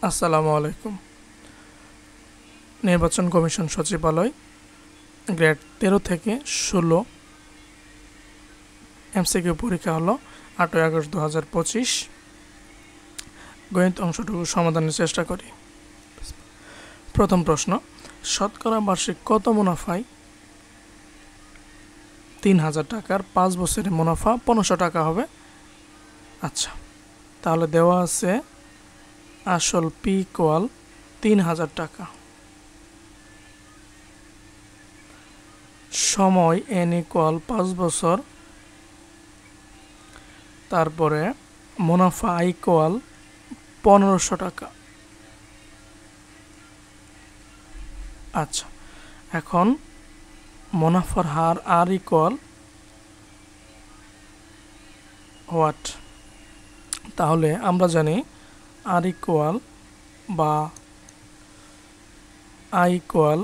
আসসালামু আলাইকুম। নির্বাচন কমিশন সচিবালয় গ্রেড 13 থেকে 16 এমসিকিউ পরীক্ষা হলো 8ই আগস্ট 2025। গণিত অংশটুকু সমাধানের চেষ্টা করি। প্রথম প্রশ্ন, শতকরা বার্ষিক কত মুনাফায় 3000 টাকার 5 বছরের মুনাফা 1500 টাকা হবে? আচ্ছা, তাহলে দেওয়া আছে আসল পি ইকুয়াল 3000 টাকা, সময় এন ইকুয়াল 5 বছর, তারপরে মুনাফা আই ইকুয়াল 1500 টাকা। আচ্ছা, এখন মুনাফার হার আর ইকুয়াল হোয়াট? তাহলে আমরা জানি আর ইকুয়াল বা I equal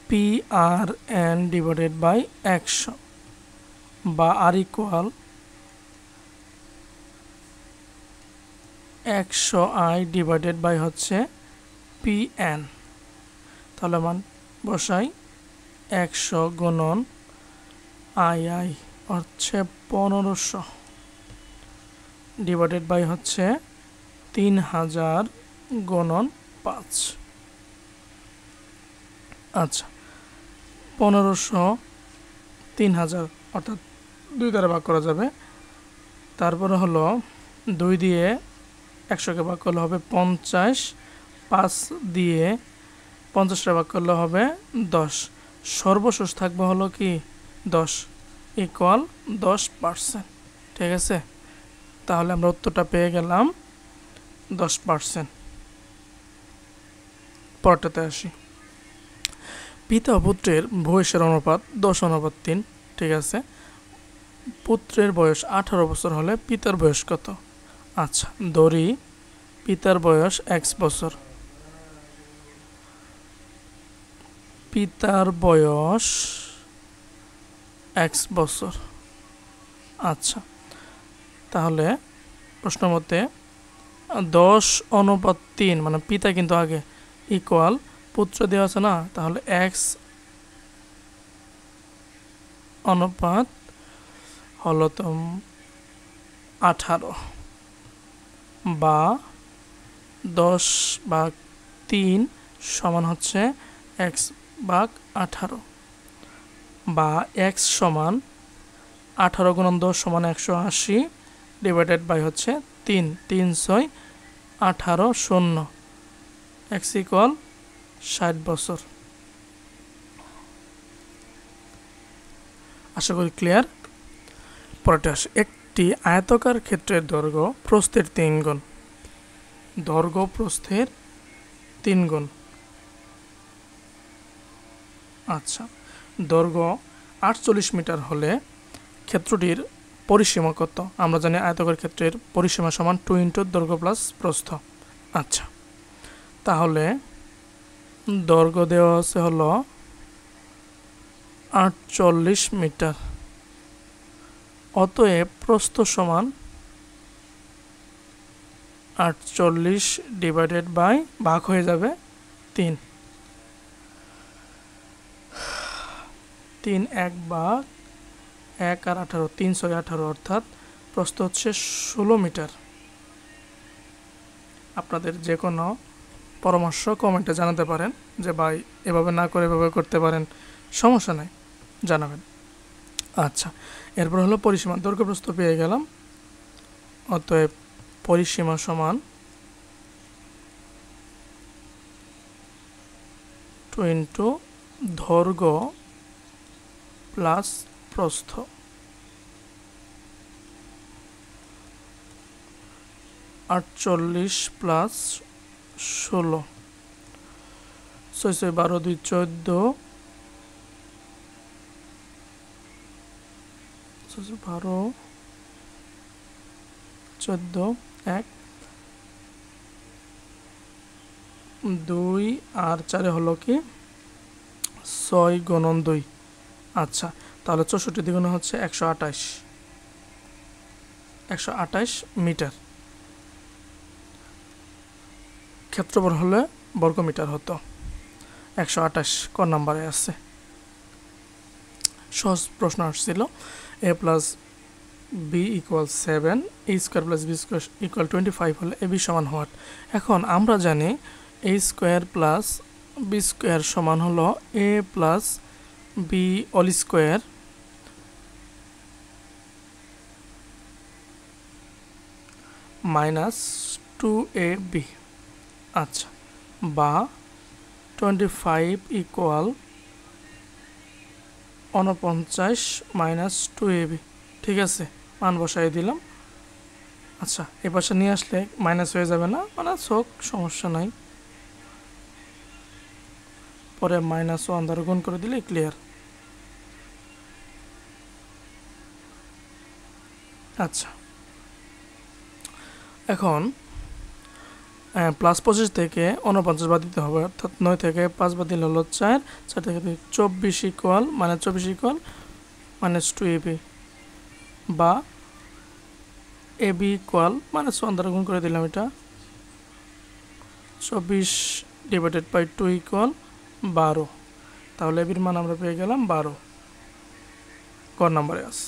P R N divided by 100 বা R equal 100 I divided by হচ্ছে পি এন। তাহলে মান বসাই 100 গুণন আই আই হচ্ছে 1500 ডিভাইডেড বাই হচ্ছে 3000 গুণন 5। আচ্ছা, 1500 3000 অর্থাৎ 2 দ্বারা ভাগ করা যাবে। তারপরে হলো 2 দিয়ে 100কে ভাগ করলে হবে 50, 5 দিয়ে 50টা ভাগ করলে হবে 10, সর্বশেষ থাকবে হলো কি 10 ইকুয়াল 10%। ঠিক আছে, তাহলে আমরা উত্তরটা পেয়ে গেলাম 10%। পরটাতে আসি, পিতা ও পুত্রের বয়সের অনুপাত 10:3। ঠিক আছে, পুত্রের বয়স 18 বছর হলে পিতার বয়স কত? আচ্ছা, ধরি পিতার বয়স x বছর, পিতার বয়স x বছর। আচ্ছা, তাহলে প্রশ্ন মতে 10:3 মানে পিতা কিন্তু আগে ইকুয়াল পুত্র দেওয়া আছে না, তাহলে x অনুপাত হলো তো 18 বা 10/3 সমান হচ্ছে x ভাগ 18 বা x সমান 18 গুণন 10 সমান 180 ডিভাইডেড বাই হচ্ছে 3, 3 6 18 0, x ইকুয়াল 60 বছর। আশা করি ক্লিয়ার। পরেরটা আসে, একটি আয়তাকার ক্ষেত্রের দৈর্ঘ্য প্রস্থের 3 গুণ। দৈর্ঘ্য প্রস্থের 3 গুণ। আচ্ছা, দৈর্ঘ্য 48 মিটার হলে ক্ষেত্রটির পরিসীমা কত? আমরা জানি আয়তাকার ক্ষেত্রের পরিসীমা সমান 2 ইন্টু দৈর্ঘ্য প্লাস প্রস্থ। আচ্ছা, তাহলে দৈর্ঘ্য দেওয়া আছে হলো 48 মিটার, অতএব প্রস্থ সমান 48 ডিভাইডেড বাই ভাগ হয়ে যাবে 3, 3 1 ভাগ 1 আর 18, 3 6 18 অর্থাৎ প্রস্থ হচ্ছে 16 মিটার। আপনাদের যে কোনো পরামর্শ কমেন্টে জানাতে পারেন যে ভাই এভাবে না করে এভাবে করতে পারেন, সমস্যা নাই, জানাবেন। আচ্ছা, এরপর হলো পরিসীমা। দৈর্ঘ্য প্রস্থ পেয়ে গেলাম, অতএব পরিসীমা সমান 2 ইন্টু দৈর্ঘ্য প্লাস প্রস্থ। আটচল্লিশ প্লাস 16, 6 6 12 2 14, 12 14 1 2 আর 4 হলো কি 6 গুণন 2। আচ্ছা, তাহলে 64 দ্বিগুণে হচ্ছে 128 মিটার। ক্ষেত্রফল হলে বর্গমিটার হতো। 128 ক নাম্বারে আছে। সহজ প্রশ্ন আসছিল। a plus B equal 7, a square plus B square equal 25 হলে এ বি সমান হোয়াট। এখন আমরা জানি a square plus B square সমান হলো a plus B all square minus 2ab। আচ্ছা, বা 25 ইকুয়াল 49 মাইনাস 2ab। ঠিক আছে, মান বসাই দিলাম। আচ্ছা, এই পাশে নিয়ে আসলে মাইনাস হয়ে যাবে না, মানে শোক সমস্যা নাই, পরে -1 দ্বারা গুণ করে দিলে ক্লিয়ার। আচ্ছা, এখন +25 থেকে 49 বাদ দিতে হবে, অর্থাৎ 9 থেকে 5 বাদ দিলে হলো 4, 4 থেকে 24 ইকুয়াল -24 ইকুয়াল -2ab, বা ab ইকুয়াল -1 দ্বারা গুণ করে দিলাম, এটা 24 ডিভাইডেড বাই 2 ইকুয়াল 12। তাহলে এবির মান আমরা পেয়ে গেলাম 12। ক নম্বরে আছে।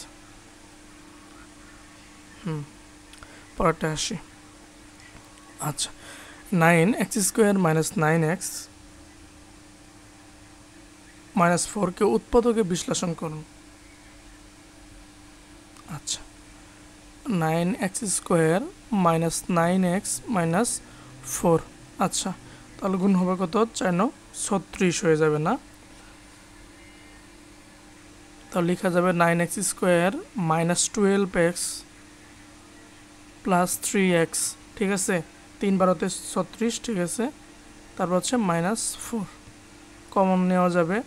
পরেরটা আসি। আচ্ছা, 9x square minus 9x minus 4কে উৎপাদকে বিশ্লেষণ করুন। আচ্ছা, 9x square minus 9x minus 4। আচ্ছা, তাহলে গুণ হবে কত? 4 9 36 হয়ে যাবে না? তাহলে লেখা যাবে 9x square minus 12x plus 3x। ঠিক আছে, 3 বারোতে 36। ঠিক আছে, তারপর হচ্ছে -4, কমন নেওয়া যাবে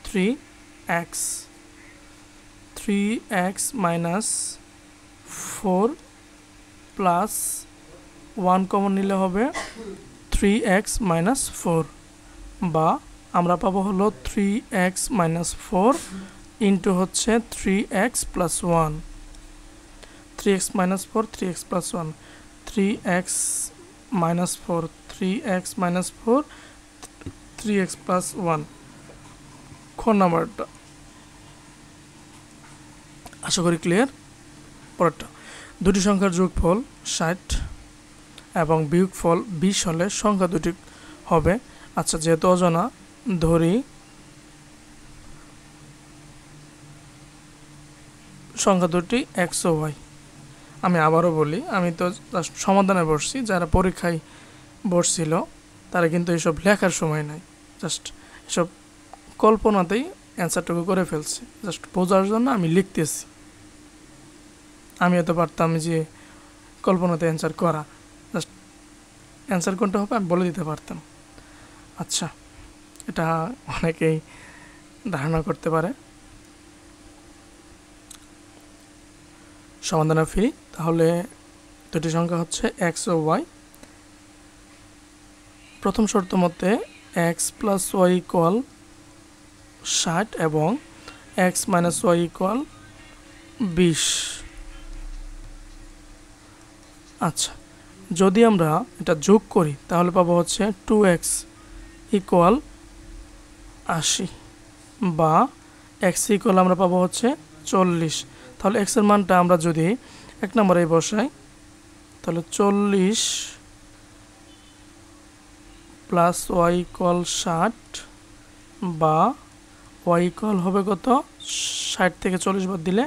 3x মাইনাস 4 প্লাস 1 কমন নিলে হবে 3x মাইনাস 4, বা আমরা পাবো হলো 3x মাইনাস 4 ইন্টু হচ্ছে 3x plus 1, 3x minus 4 3x plus 1, 3x minus 4 3x minus 4 3x plus 1। খ নাম্বারটা আশা করি ক্লিয়ার। পরেরটা, দুটি সংখ্যার যোগফল 60 এবং বিয়োগফল 20 হলে সংখ্যা দুটি হবে। আচ্ছা, যেহেতু অজানা, ধরি সংখ্যা দুটি x ও y। আমি আবারও বলি, আমি তো জাস্ট সমাধানে বসছি, যারা পরীক্ষায় বসছিল তারা কিন্তু এসব লেখার সময় নাই, জাস্ট এসব কল্পনাতেই অ্যান্সারটুকু করে ফেলছে। জাস্ট বোঝার জন্য আমি লিখতেছি। আমি এত পারতাম যে কল্পনাতে অ্যান্সার করা, জাস্ট অ্যান্সার কোনটা হবে আমি বলে দিতে পারতাম। আচ্ছা, এটা অনেকেই ধারণা করতে পারে। সমাধানে ফিরি। তাহলে দুটি সংখ্যা হচ্ছে x ও y। প্রথম শর্ত মতে x প্লাস y ইকুয়াল 60 এবং x মাইনাস y ইকুয়াল 20। আচ্ছা, যদি আমরা এটা যোগ করি তাহলে পাবো হচ্ছে 2x ইকুয়াল 80, বা x ইকুয়াল আমরা পাবো হচ্ছে 40। তাহলে x এর মানটা আমরা যদি 1 নম্বরে বসাই, তাহলে 40 প্লাস y ইকুয়াল 60, বা y ইকুয়াল হবে কত? 60 থেকে 40 বাদ দিলে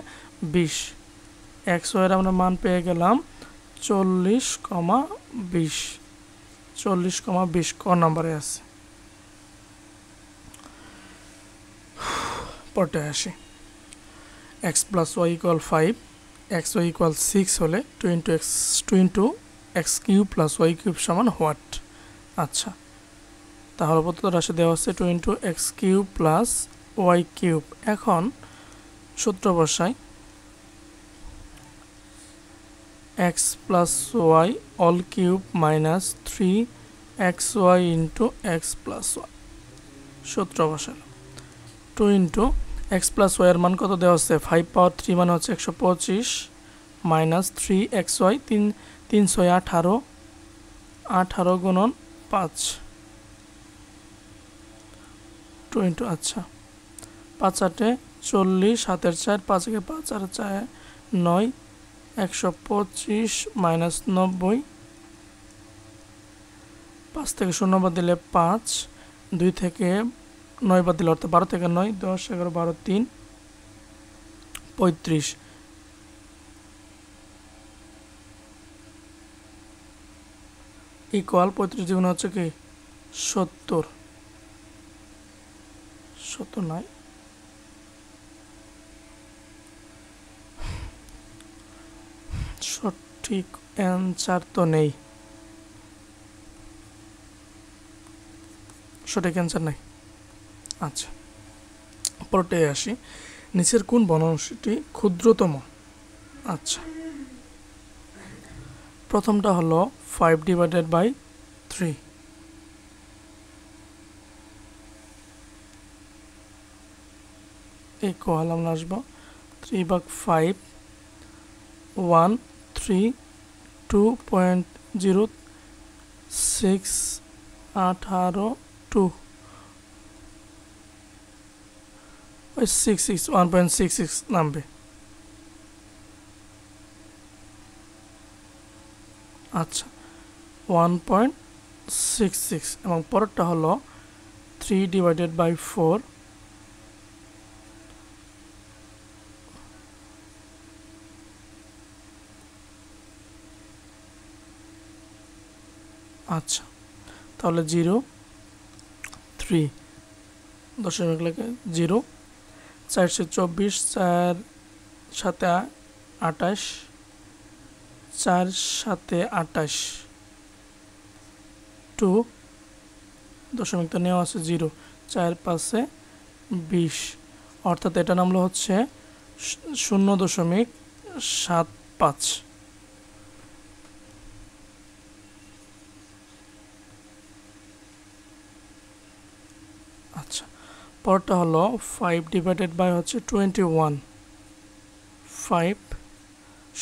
20। x এর আমরা মান পেয়ে গেলাম 40,20। 40,20 ক নম্বরে আছে। পরে আসি। x plus y equal 5, x y equal 6 হলে 2 into x cube plus y cube সমান হোয়াট? আচ্ছা, তাহলে প্রদত্ত রাশি দেওয়া হচ্ছে 2 into x cube plus y cube. এখন সূত্র বসাই, x plus y all cube minus 3xy into x plus y। সূত্র বসালাম, 2 ইন্টু x প্লাস y এর মান কত দেওয়া হচ্ছে? 5 পাওয়ার 3 মানে হচ্ছে 125 মাইনাস 3xy 3 3 6 18 18 গুণন 5 20। আচ্ছা 5 8 40, 7 4, 5 5 আর 4 9, 125 মাইনাস 90, 5 থেকে 0 বাদ দিলে 5, 2 থেকে 9 বাদ দিলে অর্থাৎ 12 থেকে 9, 10 11 12 3 35 ইকুয়াল 35 দ্বিগুণ হচ্ছে কি 70 নাই, সঠিক অ্যান্সার তো নেই, সঠিক অ্যান্সার নাই। আচ্ছা পরটায় আসি, নিচের কোন ভগ্নাংশটি ক্ষুদ্রতম? আচ্ছা প্রথমটা হলো 5 ডিভাইডেড বাই 3, ইকুয়াল আমরা আসবো 3 ভাগ 5 1 3 2.06 18 2 ওই 66 1.66 নামবে। আচ্ছা 1.66 এবং পরেরটা হলো 3 ডিভাইডেড বাই 4, আচ্ছা তাহলে 0 3 দশমিক লেখে 0, 424, 4 7 28, 4 7 28 2 দশমিক তো নেওয়া আছে 0, 4 5 20 অর্থাৎ এটা নামলো হচ্ছে 0.75। আচ্ছা পরটা হলো 5 ডিভাইডেড বাই হচ্ছে 21, 5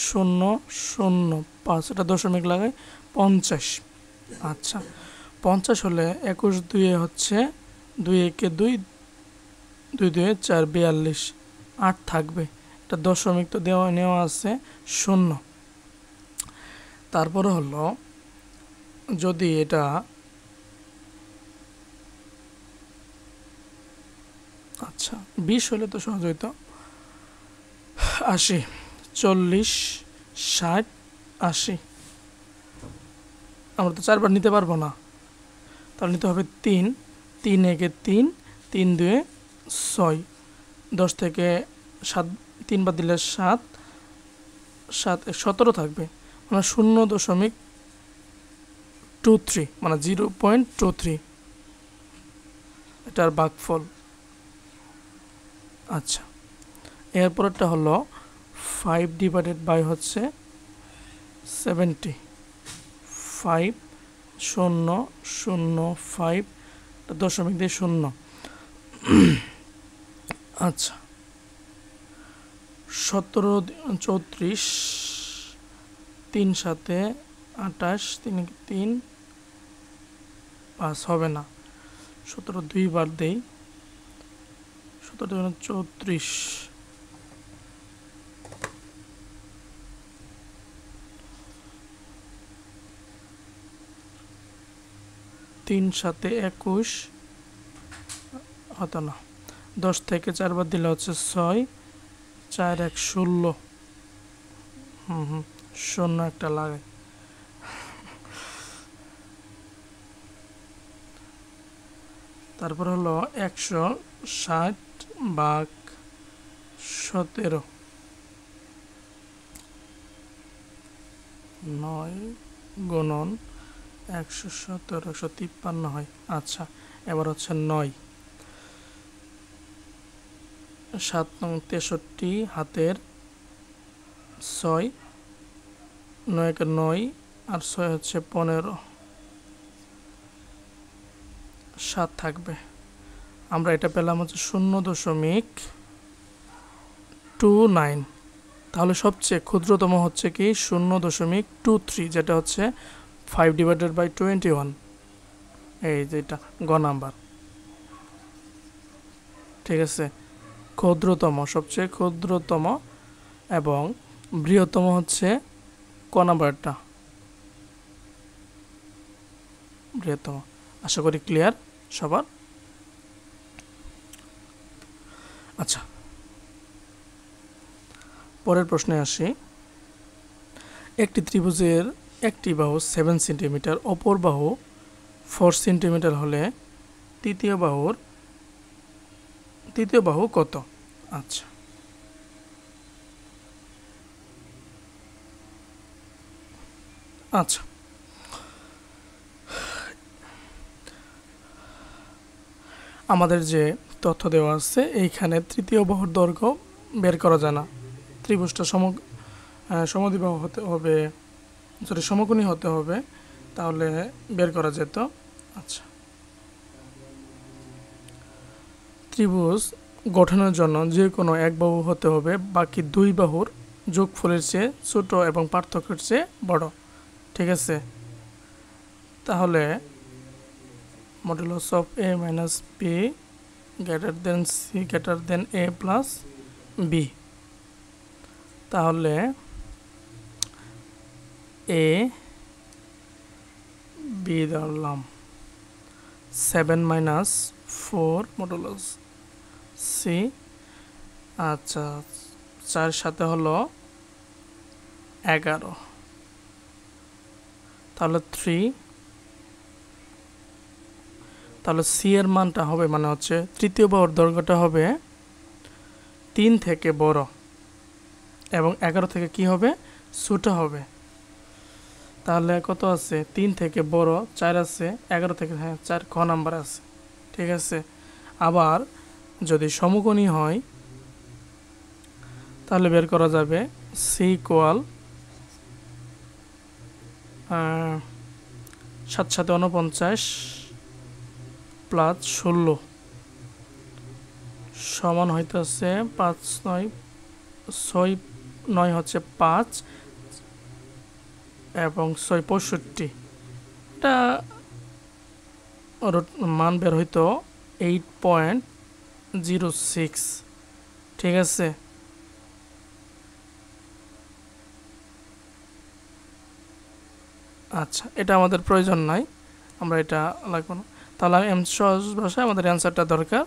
0 0 5 এটা দশমিক লাগাই 50। আচ্ছা 50 হলে 21 2 হচ্ছে 2 1 2 2 2 4 42 8 থাকবে, এটা দশমিক তো দেওয়া নেওয়া আছে 0। তারপরে হলো যদি এটা আচ্ছা 20 হলে তো সহজ হইতো, 80 40 60 80 আমরা তো 4 বার নিতে পারবো না, তাহলে নিতে হবে 3 3 1 3 3 2 6, 10 থেকে 7 3 বাদ দিলে 7 7 17 থাকবে, মানে 0.23 মানে 0.23 এটার ভাগফল। আচ্ছা এরপরটা হলো 5 ডিভাইডেড বাই হচ্ছে 70, 5 0 0 5 দশমিক দিয়ে 0। আচ্ছা 17 34 3 7 28 3 3 5 হবে না, 17 2 বার দেই 17 34 3 7 21 হতো না, 10 থেকে 4 বার দিলে হচ্ছে 6 4 1 16 শূন্য একটা লাগে। তারপর হলো 160 ভাগ 17 9 গুণন 117 153 হয়। আচ্ছা এবার হচ্ছে 9 7 নং 63 হাতের 6 9 কে 9 আর 6 হচ্ছে 15 7 থাকবে, আমরা এটা পেলাম হচ্ছে 0.29, তাহলে সবচেয়ে ক্ষুদ্রতম হচ্ছে কি 0.23 যেটা হচ্ছে 5/21, এই যেটা গ নাম্বার। ঠিক আছে, ক্ষুদ্রতম, সবচেয়ে ক্ষুদ্রতম এবং বৃহত্তম হচ্ছে ক নাম্বারটা, বৃহত্তম। আশা করি ক্লিয়ার সবার। আচ্ছা, পরের প্রশ্নে আসি। একটি ত্রিভুজের একটি বাহু 7 সেন্টিমিটার, অপর বাহু 4 সেন্টিমিটার হলে তৃতীয় বাহু কত? আচ্ছা, আচ্ছা, আমাদের যে তথ্য দেওয়া আছে এইখানে তৃতীয় বাহুর দৈর্ঘ্য বের করা যায় না। ত্রিভুজটা সমদ্বিবাহু হতে হবে, সমকোণী হতে হবে, তাহলে বের করা যেত। আচ্ছা, ত্রিভুজ গঠনের জন্য যে কোনো এক বাহু হতে হবে বাকি দুই বাহুর যোগফলের চেয়ে ছোট এবং পার্থক্যের চেয়ে বড়। ঠিক আছে, তাহলে modulus of a minus b greater than c greater than a plus b। তাহলে a b ধরলাম, 7 মাইনাস 4 মডুলাস c। আচ্ছা, 4 সাথে হলো 11, তাহলে 3। তাহলে সি এর মানটা হবে, মানে হচ্ছে তৃতীয় বাহুর দৈর্ঘ্যটা হবে 3 থেকে বড় এবং 11 থেকে কি হবে, ছোট হবে। তাহলে কত আছে, 3 থেকে বড় 4 আছে, 11 থেকে, হ্যাঁ 4 খ নাম্বার আছে। ঠিক আছে, আবার যদি সমকোণী হয় তাহলে বের করা যাবে সি ইকুয়াল 7 সাথে 49 প্লাস 16 সমান হইতেছে 5 9 6 9 হচ্ছে 5 এবং 6 65। এটা মান বের হইতো 8.06। ঠিক আছে, আচ্ছা, এটা আমাদের প্রয়োজন নাই, আমরা এটা লাগবো না। তাহলে সহজ ভাষায় আমাদের অ্যান্সারটা দরকার,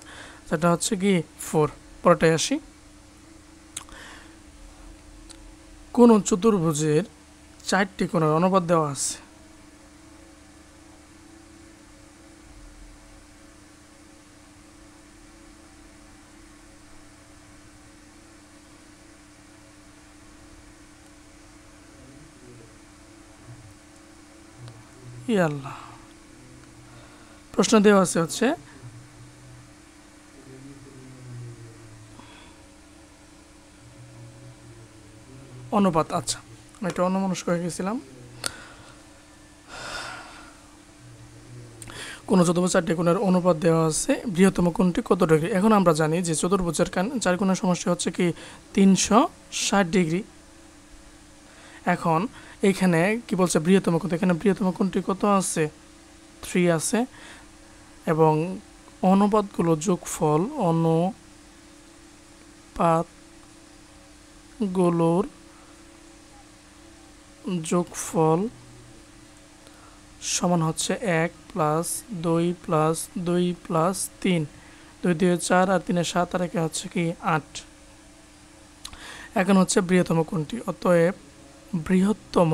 সেটা হচ্ছে কি 4। পরেরটায় আসি। কোন চতুর্ভুজের 4টি কোণের অনুপাত দেওয়া আছে? ইয়াল্লাহ, প্রশ্ন দেওয়া আছে হচ্ছে অনুপাত। আচ্ছা, আমি একটু অন্যমনস্ক হয়ে গেছিলাম। কোন চতুর্ভুজ 4টি কোণের অনুপাত দেওয়া আছে, বৃহত্তম কোণটি কত ডিগ্রি? এখন আমরা জানি যে চতুর্ভুজের 4 কোণের সমষ্টি হচ্ছে কি 360 ডিগ্রি। এখন এইখানে কি বলছে, বৃহত্তম কোণ। এখানে বৃহত্তম কোণটি কত আছে, 3 আছে, এবং অনুপাতগুলো যোগফল, অনুপাতগুলোর যোগফল সমান হচ্ছে 1 প্লাস 2 প্লাস 2 প্লাস 3, 2 2 4 আর 3 7 আর 1 হচ্ছে কি 8। এখন হচ্ছে বৃহত্তম কোণটি, অতএব বৃহত্তম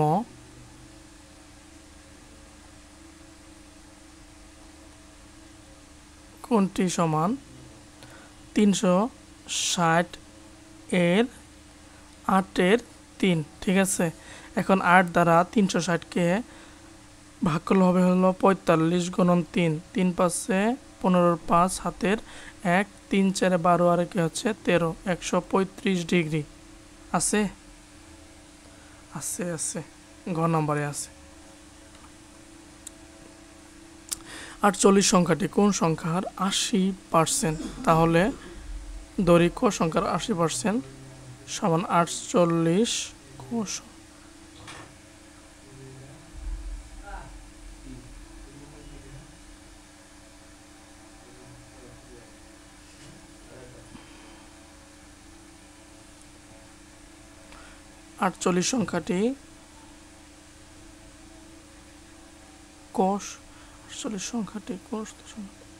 কোণটি সমান 360 এর 8 এর 3। ঠিক আছে, এখন 8 দ্বারা 360কে ভাগ করলে হবে হলো 45 গুণন 3, 3 5 15, 5 হাতের 1, 3 4 12 আর 1 হচ্ছে 13, 135 ডিগ্রি আছে। আছে আছে, ঘ নম্বরে আছে। 48 সংখ্যাটি কোন সংখ্যার 80%? তাহলে দৈর্ঘ্য ক সংখ্যার 80% সমান 48 কোষ। 48 সংখ্যাটি কোষ 48 সংখ্যাটি কোষ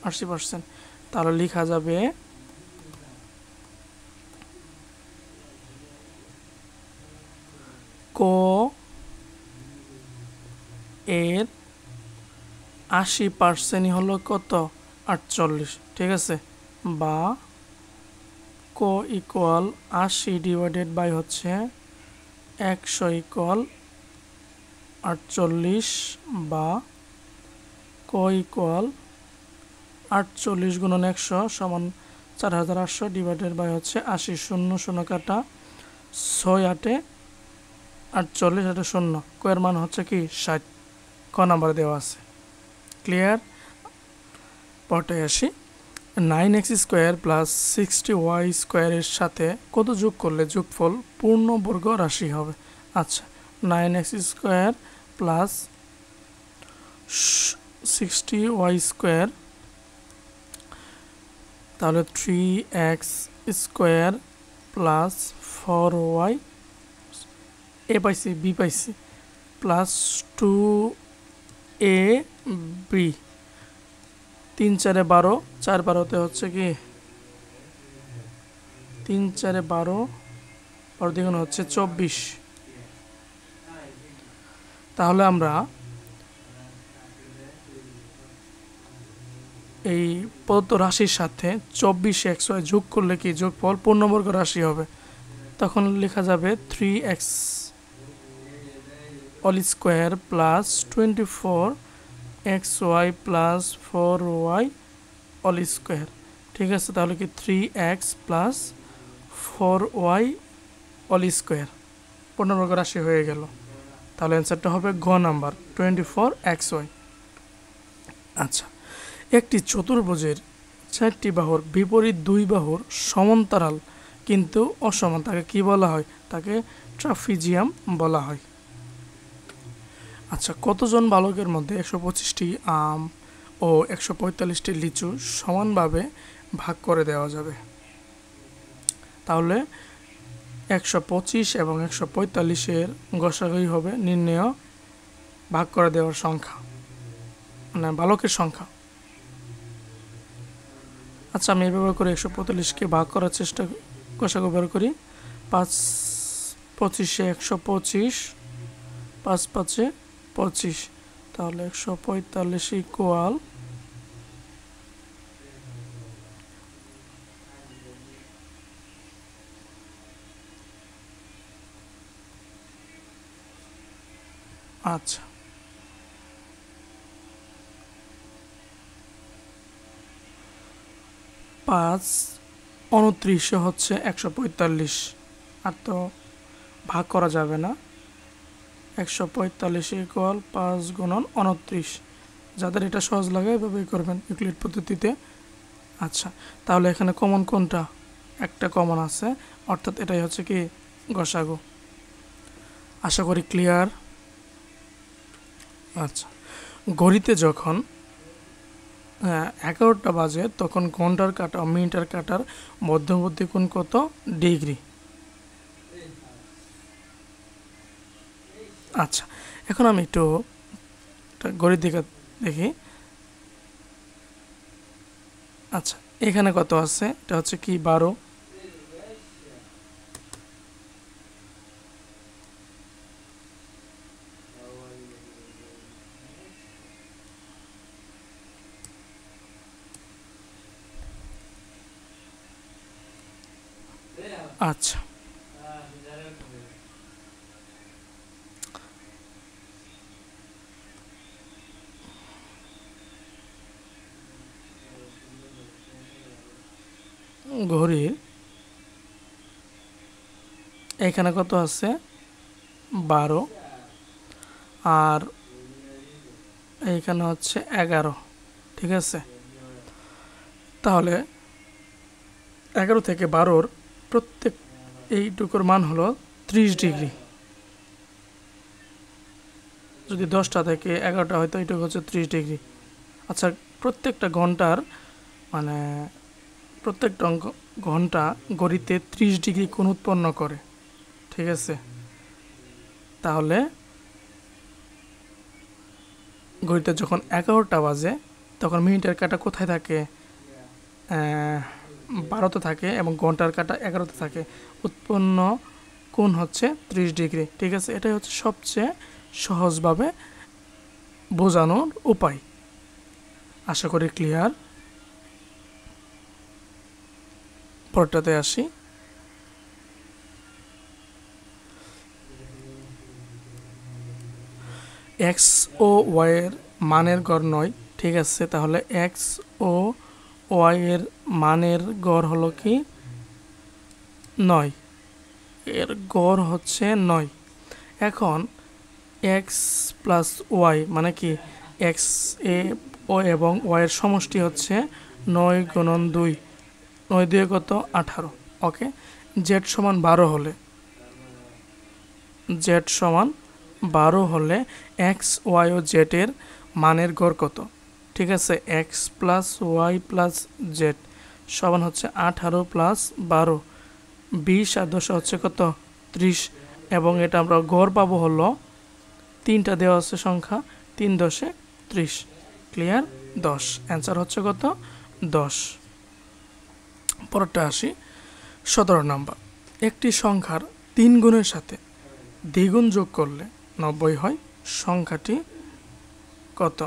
80%, তাহলে লেখা যাবে ক এর 80% হলো কত 48, ঠিক আছে, বা ক ইকুয়াল 80 ডিভাইডেড বাই হচ্ছে 100 ইকুয়াল 48, বা ক ইকুয়াল 48 গুণন 100 সমান 4800 ডিভাইডেড বাই হচ্ছে 80, 0 0 কাটা 6 8 48, এটা 0, কয়ের মান হচ্ছে কি 60, ক নাম্বার দেওয়া আছে। ক্লিয়ার? পরে আসি, 9x স্কোয়ার প্লাস 60y স্কোয়ারের সাথে কত যোগ করলে যোগফল পূর্ণবর্গ রাশি হবে? আচ্ছা, 9x square plus 60y square, তাহলে 3x স্কোয়ার প্লাস 4y, এ পাইছি বি পাইছি, প্লাস 2ab, 3 4 12, 4 12তে হচ্ছে কি 3 4 12, 12 দ্বিগুণ হচ্ছে 24। তাহলে আমরা এই প্রদত্ত রাশির সাথে 24xy যোগ করলে কি যোগফল পূর্ণবর্গ রাশি হবে? তখন লেখা যাবে 3x all square plus 24xy plus 4y all square, ঠিক আছে। তাহলে কি 3x plus 4y all square পূর্ণবর্গ রাশি হয়ে গেল। তাহলে অ্যান্সারটা হবে গ নাম্বার 24xy। আচ্ছা, একটি চতুর্ভুজের 4টি বাহুর বিপরীত 2 বাহুর সমান্তরাল কিন্তু অসমান, তাকে কি বলা হয়? তাকে ট্রাপিজিয়াম বলা হয়। আচ্ছা, কতজন বালকের মধ্যে 125টি আম ও 145টি লিচু সমানভাবে ভাগ করে দেওয়া যাবে? তাহলে 125 এবং 145-এর গসাগুই হবে নির্ণেয় ভাগ করে দেওয়ার সংখ্যা, মানে বালকের সংখ্যা। আচ্ছা, আমি এভাবে করে 145কে ভাগ করার চেষ্টা গসাগু বের করি। 5 25-এ 125, 5 5-এ 25, তাহলে 145 ইকুয়াল আচ্ছা, পাঁচ 29 হচ্ছে 145, আর তো ভাগ করা যাবে না। 145 ইকুয়াল 5 গুণন 29, যাদের এটা সহজ লাগে এভাবেই করবেন ইউক্লিড পদ্ধতিতে। আচ্ছা, তাহলে এখানে কমন কোনটা? একটা কমন আছে, অর্থাৎ এটাই হচ্ছে কি গসাগু। আশা করি ক্লিয়ার। আচ্ছা, ঘড়িতে যখন 11টা বাজে তখন ঘন্টার কাঁটা ও মিনিটের কাঁটার মধ্যবর্তী কোণ কত ডিগ্রি? আচ্ছা, এখন আমি একটু ঘড়ির দিকে দেখি। আচ্ছা, এখানে কত আছে? এটা হচ্ছে কি 12। আচ্ছা, ঘড়ির এখানে কত আছে 12, আর এইখানে হচ্ছে 11, ঠিক আছে। তাহলে 11 থেকে 12-র প্রত্যেক এইটুকুর মান হলো 30 ডিগ্রি। যদি 10টা থেকে 11টা হয় তো এইটুকু হচ্ছে 30 ডিগ্রি। আচ্ছা, প্রত্যেকটা ঘন্টার মানে প্রত্যেকটা ঘন্টা ঘড়িতে 30 ডিগ্রি কোণ উৎপন্ন করে, ঠিক আছে। তাহলে ঘড়িতে যখন 11টা বাজে তখন মিনিটের কাঁটা কোথায় থাকে? 12তে থাকে এবং ঘন্টার কাঁটা 11তে থাকে। উৎপন্ন কোণ হচ্ছে 30 ডিগ্রি। ঠিক আছে, এটাই হচ্ছে সবচেয়ে সহজভাবে বোঝানোর উপায়। আশা করি ক্লিয়ার। পরটাতে আসি। এক্স ও ওয়াই এর মানের গড় 9। ঠিক আছে, তাহলে এক্স ও ওয়াই এর মানের গড় হলো কি 9, এর গড় হচ্ছে 9। এখন এক্স প্লাস ওয়াই মানে কি এক্স এ ও এবং ওয়াই এর সমষ্টি হচ্ছে 9 গুণন 2, 9 দিয়ে কত 18। ওকে, জেড সমান 12 হলে এক্স ওয়াই ও জেড এর মানের গড় কত? ঠিক আছে, X plus Y plus Z সমান হচ্ছে 18 প্লাস 12, 20 আর 10 হচ্ছে কত 30, এবং এটা আমরা গড় পাবো হলো 3টা দেওয়া আছে সংখ্যা, 3 10 30। ক্লিয়ার? 10 অ্যান্সার হচ্ছে কত 10। পরেরটা আসি। 17 নাম্বার, একটি সংখ্যার 3 গুণের সাথে দ্বিগুণ যোগ করলে 90 হয়, সংখ্যাটি কত?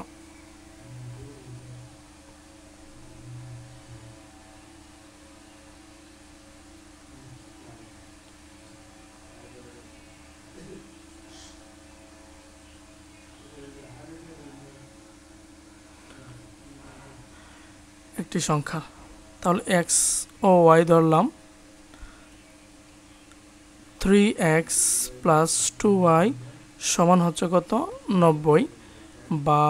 একটি সংখ্যা, তাহলে এক্স ও ওয়াই ধরলাম, 3x প্লাস 2y সমান হচ্ছে কত 90, বা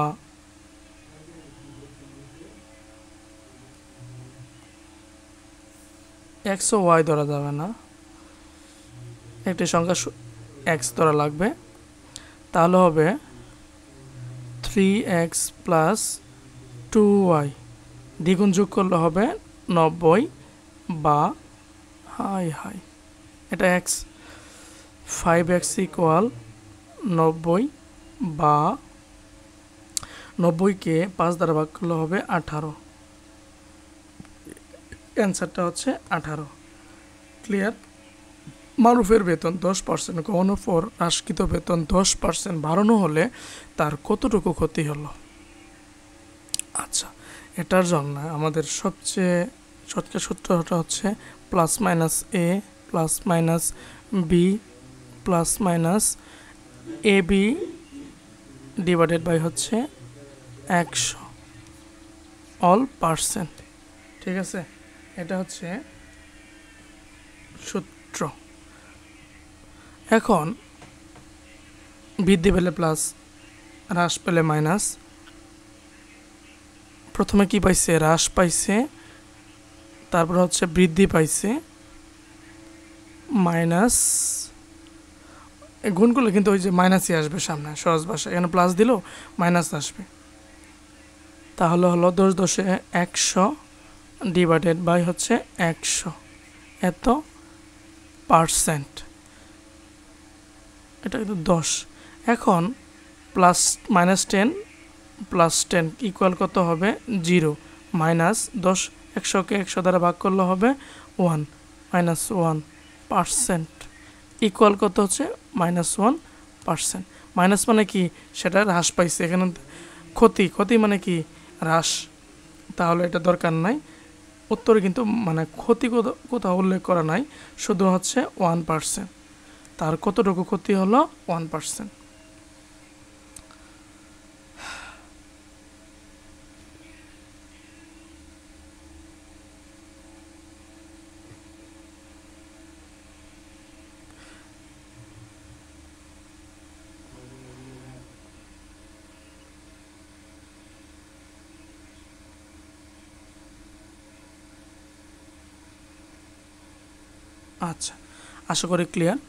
এক্স ও ওয়াই ধরা যাবে না, একটি সংখ্যা এক্স ধরা লাগবে। তাহলে হবে 3x প্লাস 2y, দ্বিগুণ যোগ করলে হবে 90, বা এটা এক্স, 5x ইকুয়াল 90, বা 90কে 5 দ্বারা ভাগ করলে হবে 18। অ্যান্সারটা হচ্ছে 18। ক্লিয়ার? মারুফের বেতন 10% কমানোর পর হ্রাসকৃত বেতন 10% বাড়ানো হলে তার কতটুকু ক্ষতি হলো? আচ্ছা, এটার জন্য আমাদের সবচেয়ে সৎকার সূত্রটা হচ্ছে plus minus A plus minus B plus minus A B divided by হচ্ছে 100 অল পার্সেন্ট। ঠিক আছে, এটা হচ্ছে সূত্র। এখন বৃদ্ধি পেলে প্লাস, হ্রাস পেলে মাইনাস। প্রথমে কি পাইছে? হ্রাস পাইছে, তারপর হচ্ছে বৃদ্ধি পাইছে, মাইনাস। গুণ করলে কিন্তু ওই যে মাইনাসই আসবে সামনে, সহজ ভাষা। এখানে প্লাস দিলেও মাইনাস আসবে। তাহলে হলো 10 10 100 ডিভাইডেড বাই হচ্ছে 100 এত পার্সেন্ট, এটা কিন্তু 10। এখন প্লাস মাইনাস 10 প্লাস 10 ইকুয়াল কত হবে 0, মাইনাস 10 100কে 100 দ্বারা ভাগ করলে হবে 1, মাইনাস 1% ইকুয়াল কত হচ্ছে -1%। মাইনাস মানে কি? সেটা হ্রাস পাইছে। এখানে ক্ষতি মানে কি? হ্রাস। তাহলে এটা দরকার নাই, উত্তরে কিন্তু মানে ক্ষতি কোথাও উল্লেখ করা নাই, শুধু হচ্ছে 1%। তার কতটুকু ক্ষতি হলো? 1%। আচ্ছা, আশা করি ক্লিয়ার।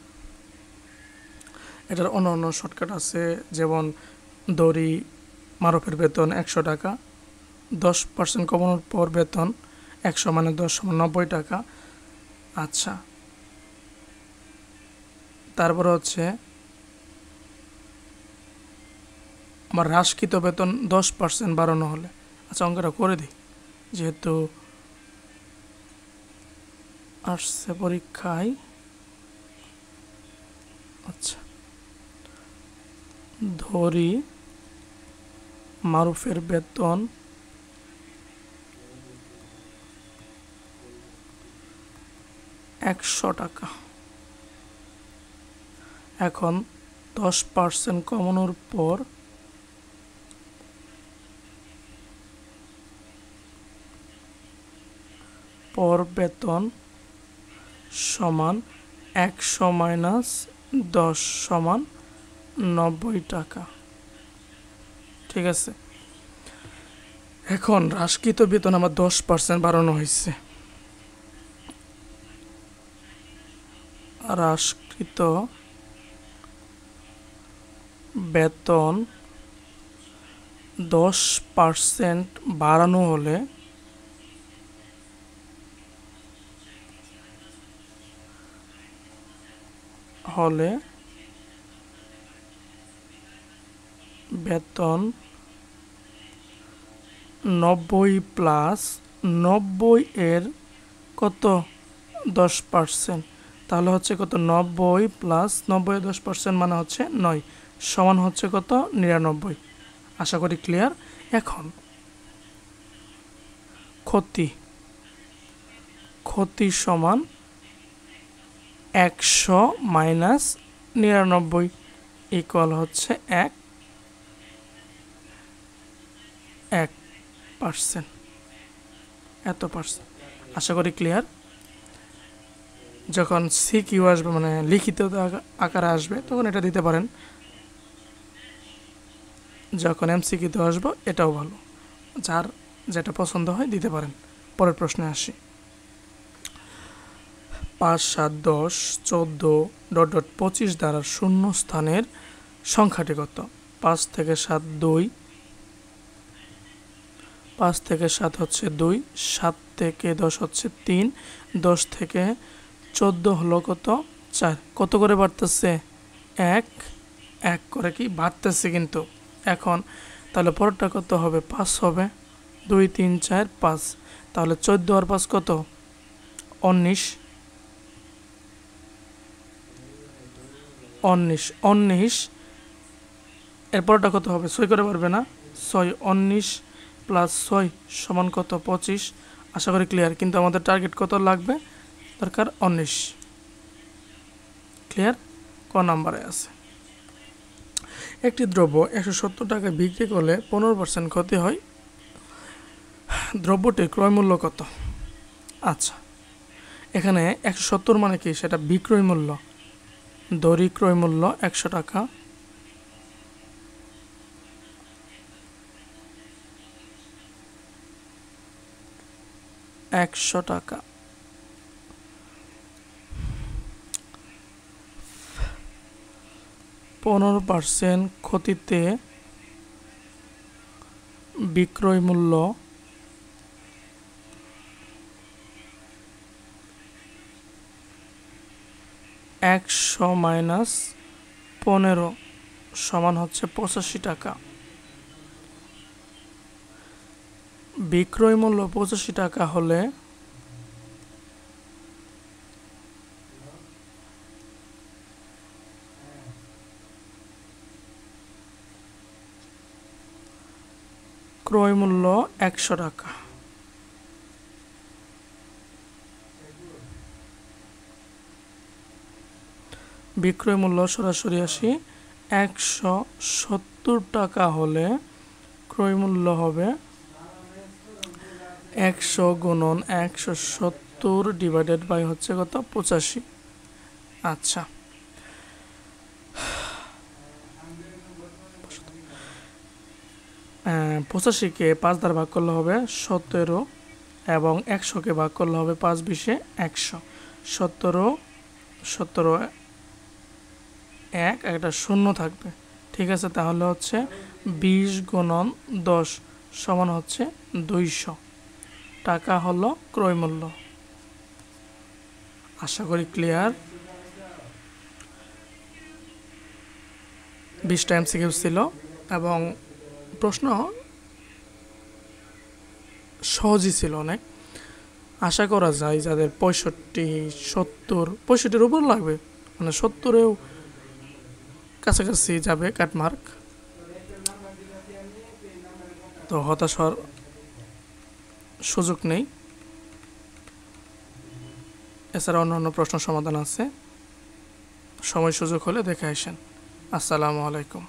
এটার অন্য শর্টকাট আছে, যেমন দড়ি মারুফের বেতন 100 টাকা, 10% কমানোর পর বেতন 100 মানে 10 সমান 90 টাকা। আচ্ছা, তারপর হচ্ছে আমার হ্রাসকৃত বেতন 10% বাড়ানো হলে। আচ্ছা, অঙ্কটা করে দিই যেহেতু আসছে পরীক্ষায়। আচ্ছা, ধরি মারুফের বেতন 100 টাকা। এখন 10% কমানোর পর বেতন সমান 100 মাইনাস 10 সমান 90 টাকা। ঠিক আছে, এখন হ্রাসকৃত বেতন আমার 10% বাড়ানো হয়েছে। হ্রাসকৃত বেতন 10% বাড়ানো হলে বেতন 90 প্লাস 90 এর কত 10%, তাহলে হচ্ছে কত 90 প্লাস 90 এর 10% মানে হচ্ছে 9 সমান হচ্ছে কত 99। আশা করি ক্লিয়ার। এখন ক্ষতি সমান 100 মাইনাস 99 ইকুয়াল হচ্ছে 1%, এত পার্সেন্ট। আশা করি ক্লিয়ার। যখন সিকিউ আসবে মানে লিখিত আকারে আসবে তখন এটা দিতে পারেন, যখন এমসিকিউতে আসবে এটাও ভালো, যার যেটা পছন্দ হয় দিতে পারেন। পরের প্রশ্নে আসি। 5, 7, 10, 14 ... 25 দ্বারা শূন্য স্থানের সংখ্যাটি কত? 5 থেকে 7 2, 5 থেকে 7 হচ্ছে 2, 7 থেকে 10 হচ্ছে 3, 10 থেকে 14 হলো কত 4। কত করে বাড়তেছে? 1 করে কি বাড়তেছে কিন্তু। এখন তাহলে পরেরটা কত হবে? 5 হবে। 2 3 4 5, তাহলে 14 আর 5 কত? 19। 19 এরপরটা কত হবে? 6 করে পারবে না? 6, 19 প্লাস 6 সমান কত? 25। আশা করি ক্লিয়ার। কিন্তু আমাদের টার্গেট কত লাগবে? দরকার 19। ক্লিয়ার? ক নাম্বারে আছে। একটি দ্রব্য 170 টাকায় বিক্রি করলে 15% ক্ষতি হয়। দ্রব্যটির ক্রয় মূল্য কত? আচ্ছা, এখানে 170 মানে কি? সেটা বিক্রয় মূল্য। দড়ি ক্রয় মূল্য 100 টাকা, টাকা। 15% ক্ষতিতে বিক্রয় মূল্য 100 মাইনাস 15 সমান হচ্ছে 85 টাকা। বিক্রয় মূল্য 85 টাকা হলে ক্রয় মূল্য 100 টাকা। বিক্রয় মূল্য সরাসরি আসি, 170 টাকা হলে ক্রয় মূল্য হবে 100 গুণন 170 ডিভাইডেড বাই হচ্ছে কত? 85। আচ্ছা, হ্যাঁ, 85-কে 5 দ্বারা ভাগ করলে হবে 17 এবং 100-কে ভাগ করলে হবে 5 20 100। 17 1 একটা শূন্য থাকবে। ঠিক আছে, তাহলে হচ্ছে 20 গুণন 10 সমান হচ্ছে 200 টাকা হলো ক্রয় মূল্য। আশা করি ক্লিয়ার। 20টা এমসিকিউ ছিল এবং প্রশ্ন সহজই ছিল অনেক। আশা করা যায় যাদের 65-70-65-র উপর লাগবে, মানে 70-এও কাছাকাছি যাবে কাটমার্ক, তো হতাশ হওয়ার সুযোগ নেই। এছাড়া অন্যান্য প্রশ্ন সমাধান আছে, সময় সুযোগ হলে দেখে আসেন। আসসালামু আলাইকুম।